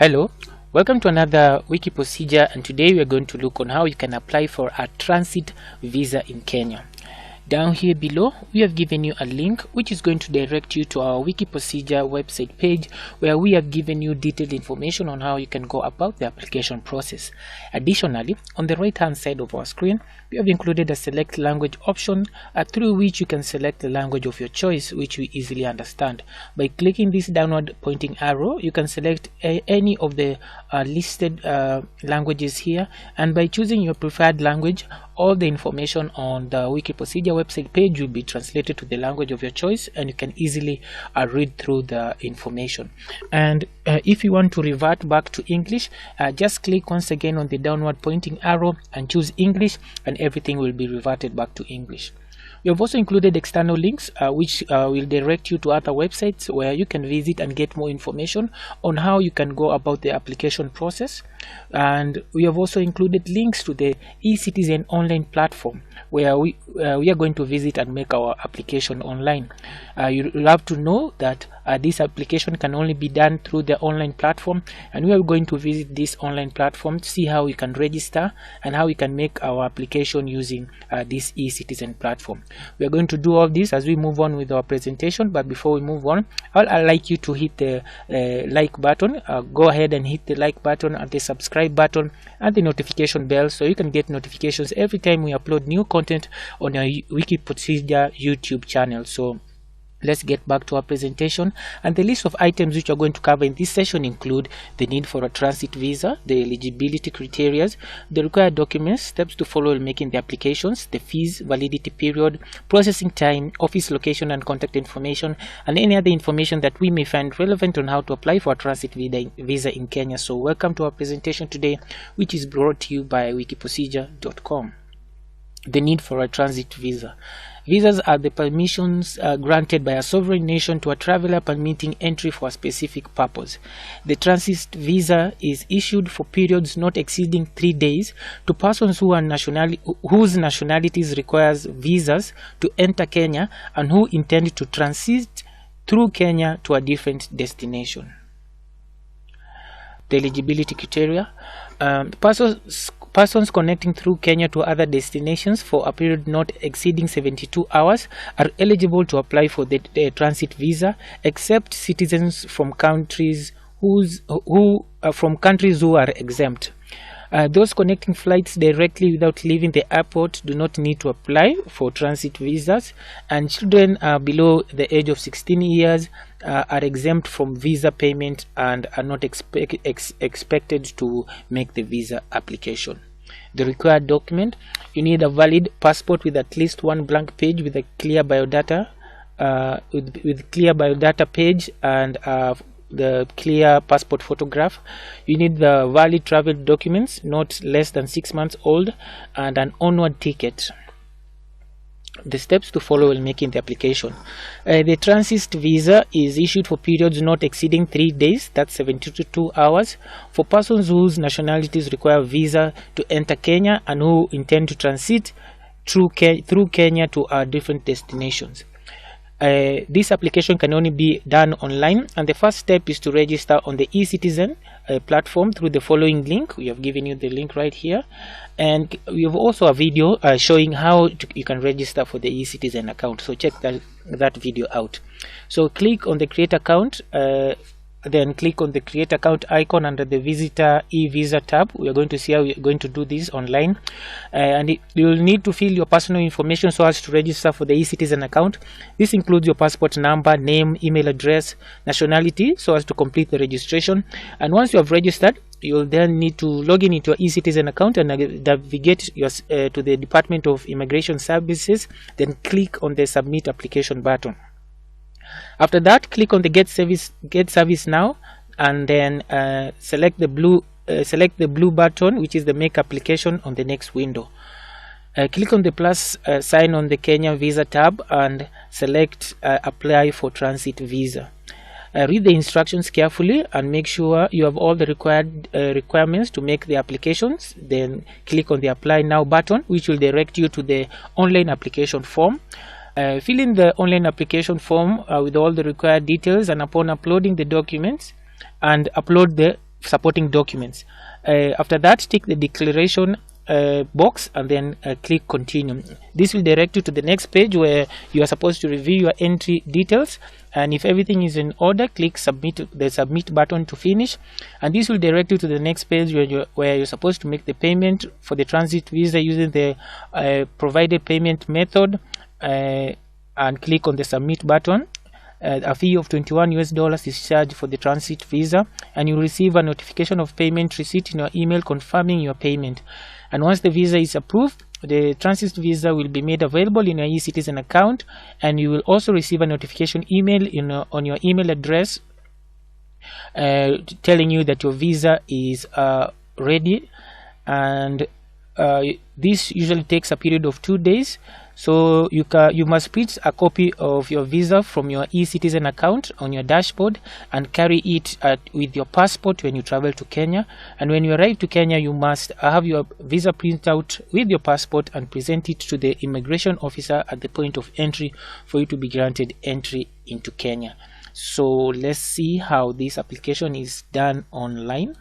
Hello, welcome to another wiki procedure, and today we are going to look on how you can apply for a transit visa in Kenya. Down here below, we have given you a link which is going to direct you to our wiki procedure website page, where we have given you detailed information on how you can go about the application process. Additionally, on the right hand side of our screen, we have included a select language option through which you can select the language of your choice, which we easily understand. By clicking this downward pointing arrow, you can select any of the listed languages here, and by choosing your preferred language, all the information on the wiki procedure website page will be translated to the language of your choice, and you can easily read through the information. And if you want to revert back to English, just click once again on the downward pointing arrow and choose English, and everything will be reverted back to English. We have also included external links which will direct you to other websites where you can visit and get more information on how you can go about the application process. And we have also included links to the eCitizen online platform where we are going to visit and make our application online. You'll have to know that this application can only be done through the online platform, and we are going to visit this online platform to see how we can register and how we can make our application using this eCitizen platform. We are going to do all this as we move on with our presentation, but before we move on, I'd like you to hit the like button. Go ahead and hit the like button and the subscribe button and the notification bell so you can get notifications every time we upload new content on our wiki procedure YouTube channel. So let's get back to our presentation, and the list of items which we're going to cover in this session include the need for a transit visa, the eligibility criteria, the required documents, steps to follow in making the applications, the fees, validity period, processing time, office location and contact information, and any other information that we may find relevant on how to apply for a transit visa in Kenya. So welcome to our presentation today, which is brought to you by wikiprocedure.com. The need for a transit visa. Visas are the permissions granted by a sovereign nation to a traveler permitting entry for a specific purpose. The transit visa is issued for periods not exceeding 3 days to persons whose nationalities requires visas to enter Kenya and who intend to transit through Kenya to a different destination. The eligibility criteria. Persons connecting through Kenya to other destinations for a period not exceeding 72 hours are eligible to apply for the transit visa, except citizens from countries who are exempt. Those connecting flights directly without leaving the airport do not need to apply for transit visas, and children below the age of 16 years are exempt from visa payment and are not expected to make the visa application. The required document: you need a valid passport with at least one blank page with a clear biodata page and the clear passport photograph. You need the valid travel documents not less than 6 months old and an onward ticket. The steps to follow when making the application. The transit visa is issued for periods not exceeding 3 days, that's 72 hours, for persons whose nationalities require visa to enter Kenya and who intend to transit through Kenya to different destinations. This application can only be done online, and the first step is to register on the eCitizen platform through the following link. We have given you the link right here, and we have also a video showing how you can register for the eCitizen account, so check that video out. So click on the create account, then click on the create account icon under the visitor e-visa tab. We are going to see how we are going to do this online, and you will need to fill your personal information so as to register for the eCitizen account. This includes your passport number, name, email address, nationality, so as to complete the registration. And once you have registered, you will then need to log in into your eCitizen account and navigate to the Department of Immigration Services, then click on the submit application button. After that, click on the get service now, and then select the blue button, which is the make application, on the next window. Click on the plus sign on the Kenya visa tab and select apply for transit visa. Read the instructions carefully and make sure you have all the requirements to make the applications. Then click on the apply now button, which will direct you to the online application form. Fill in the online application form with all the required details, and upon uploading the documents and upload the supporting documents. After that, tick the declaration box and then click continue. This will direct you to the next page where you are supposed to review your entry details, and if everything is in order, click the submit button to finish, and this will direct you to the next page where you're supposed to make the payment for the transit visa using the provided payment method, and click on the submit button. A fee of $21 is charged for the transit visa, and you'll receive a notification of payment receipt in your email confirming your payment. And once the visa is approved, the transit visa will be made available in your eCitizen account, and you will also receive a notification email on your email address telling you that your visa is ready. And this usually takes a period of 2 days. So you must print a copy of your visa from your eCitizen account on your dashboard and carry it with your passport when you travel to Kenya. And when you arrive to Kenya, you must have your visa printout with your passport and present it to the immigration officer at the point of entry for you to be granted entry into Kenya. So let's see how this application is done online.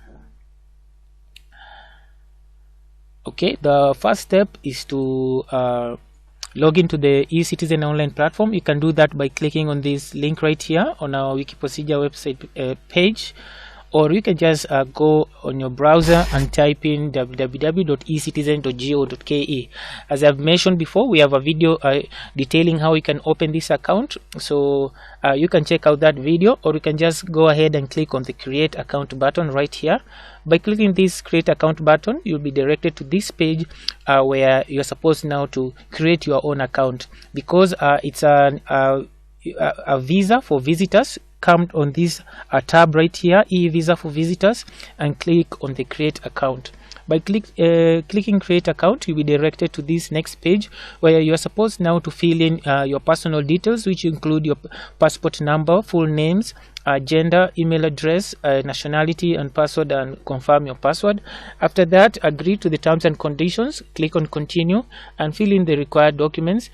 Okay, the first step is to log into the eCitizen online platform. You can do that by clicking on this link right here on our Wikiprocedure website page, or you can just go on your browser and type in www.ecitizen.go.ke. As I've mentioned before, we have a video detailing how you can open this account, so you can check out that video, or you can just go ahead and click on the create account button right here. By clicking this create account button, you'll be directed to this page where you're supposed now to create your own account. Because it's a visa for visitors, come on this tab right here, e-visa for visitors, and click on the create account. By clicking create account, you'll be directed to this next page where you are supposed now to fill in your personal details, which include your passport number, full names, gender, email address, nationality, and password, and confirm your password. After that, agree to the terms and conditions, click on continue, and fill in the required documents.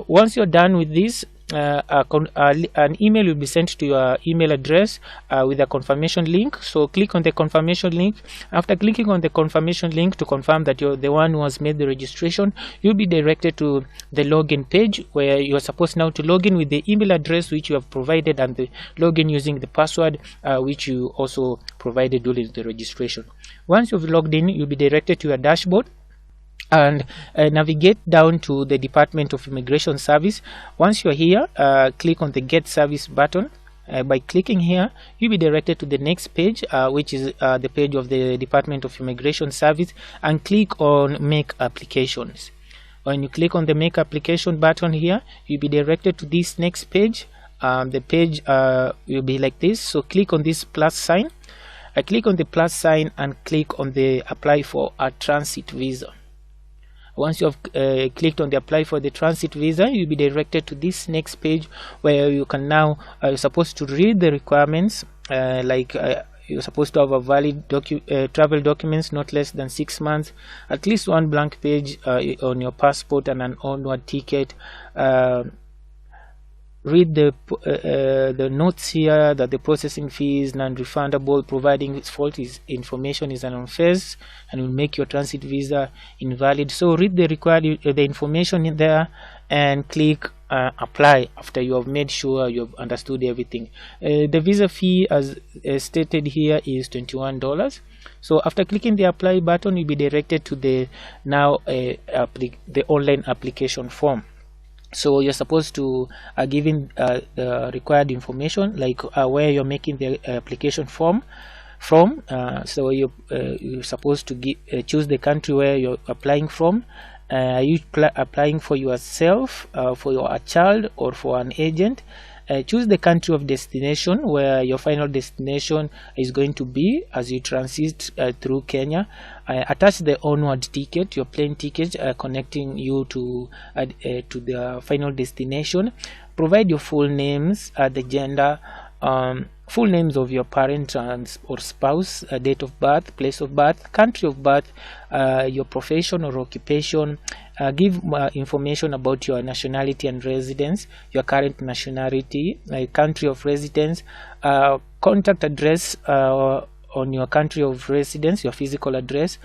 Once you're done with this, an email will be sent to your email address with a confirmation link. So click on the confirmation link. After clicking on the confirmation link to confirm that you're the one who has made the registration, you'll be directed to the login page where you're supposed now to log in with the email address which you have provided, and the login using the password which you also provided during the registration. Once you've logged in, you'll be directed to your dashboard and navigate down to the Department of Immigration Service. Once you're here, click on the Get Service button. By clicking here, you'll be directed to the next page, which is the page of the Department of Immigration Service, and click on Make Applications. When you click on the Make Application button here, you'll be directed to this next page. The page will be like this. So click on this plus sign. Click on the plus sign and click on the Apply for a Transit Visa. Once you have clicked on the apply for the transit visa, you'll be directed to this next page where you can now you're supposed to read the requirements, you're supposed to have a valid travel documents not less than 6 months, at least one blank page on your passport, and an onward ticket. Read the notes here that the processing fee is non-refundable, providing faulty information is unfazed and will make your transit visa invalid. So read the the information in there and click apply after you have made sure you have understood everything. The visa fee, as stated here, is $21. So after clicking the apply button, you'll be directed to the the online application form. So you're supposed to give in the required information, like where you're making the application form from. So you're supposed to choose the country where you're applying from. Are you applying for yourself, for a child, or for an agent? Choose the country of destination where your final destination is going to be as you transit through Kenya. Attach the onward ticket, your plane ticket connecting you to the final destination. Provide your full names, the gender, full names of your parent or spouse, date of birth, place of birth, country of birth, your profession or occupation. Give information about your nationality and residence, your current nationality, country of residence, contact address on your country of residence, your physical address,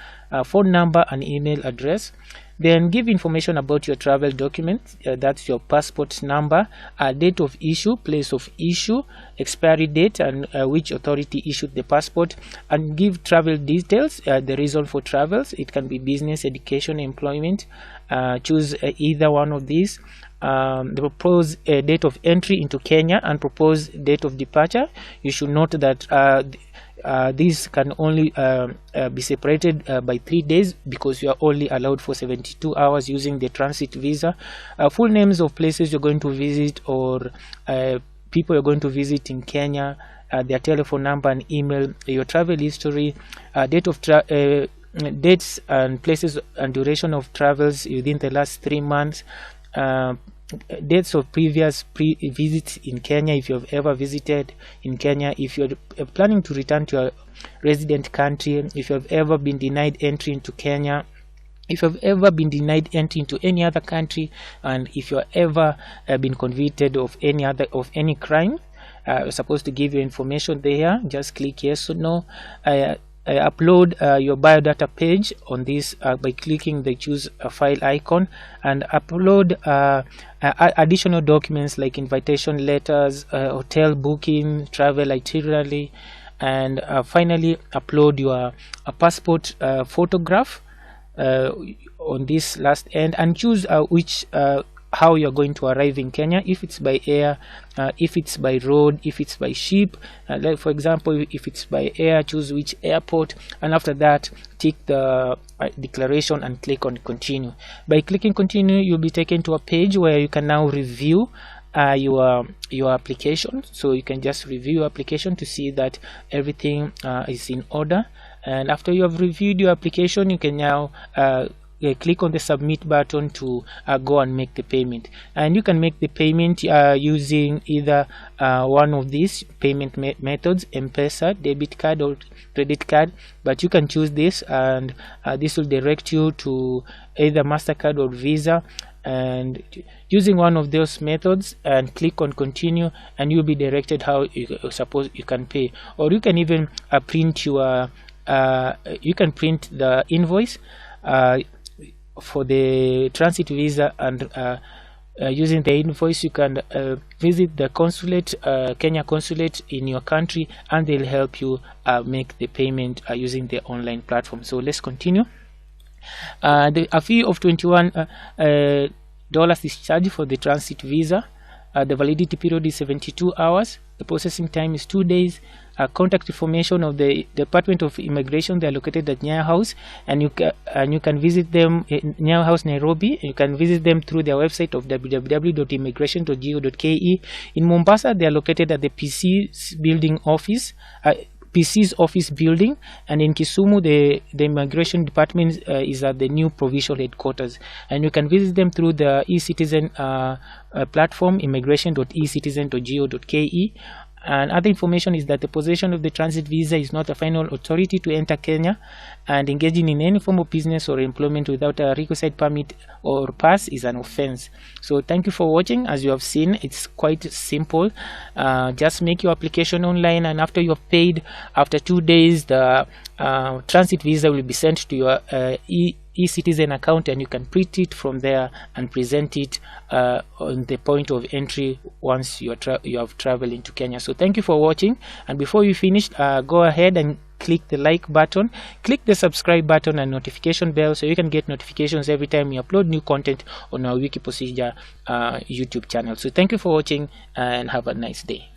phone number and email address. Then give information about your travel documents, that's your passport number, date of issue, place of issue, expiry date, and which authority issued the passport, and give travel details, the reason for travels. It can be business, education, employment. Choose either one of these. The proposed date of entry into Kenya and proposed date of departure. You should note that these can only be separated by 3 days, because you are only allowed for 72 hours using the transit visa. Full names of places you're going to visit, or people you're going to visit in Kenya, their telephone number and email, your travel history, date of dates and places and duration of travels within the last 3 months, dates of previous visits in Kenya, if you have ever visited in Kenya, if you're planning to return to your resident country, if you have ever been denied entry into Kenya, if you have ever been denied entry into any other country, and if you have ever been convicted of any crime. We're supposed to give you information there. Just click yes or no. Upload your biodata page on this by clicking the choose a file icon, and upload additional documents like invitation letters, hotel booking, travel itinerary, and finally upload your passport photograph on this last end, and choose which how you're going to arrive in Kenya, if it's by air, if it's by road, if it's by ship. Like for example, if it's by air, choose which airport, and after that tick the declaration and click on continue. By clicking continue, you'll be taken to a page where you can now review your application. So you can just review your application to see that everything is in order, and after you have reviewed your application, you can now click on the submit button to go and make the payment. And you can make the payment using either one of these payment methods, M-Pesa, debit card or credit card, but you can choose this, and this will direct you to either MasterCard or Visa. And using one of those methods, and click on continue, and you'll be directed how you can pay. Or you can even print your you can print the invoice for the transit visa, and using the invoice you can visit the consulate, Kenya consulate in your country, and they'll help you make the payment using the online platform. So let's continue. A fee of $21 is charged for the transit visa. The validity period is 72 hours. The processing time is 2 days. Contact information of the Department of Immigration. They are located at Nyayo House, and you can visit them in Nyayo House, Nairobi. You can visit them through their website of www.immigration.go.ke. In Mombasa, they are located at the PC's building office. PC's office building, and in Kisumu the immigration department is at the new provincial headquarters, and you can visit them through the eCitizen platform, immigration.ecitizen.go.ke. And other information is that the possession of the transit visa is not a final authority to enter Kenya, and engaging in any form of business or employment without a requisite permit or pass is an offense. So thank you for watching. As you have seen, it's quite simple. Just make your application online, and after you have paid, after 2 days, the transit visa will be sent to your eCitizen account, and you can print it from there and present it on the point of entry once you have traveled into Kenya. So thank you for watching, and before you finish, go ahead and click the like button, click the subscribe button and notification bell, so you can get notifications every time we upload new content on our Wikiprocedure YouTube channel. So thank you for watching, and have a nice day.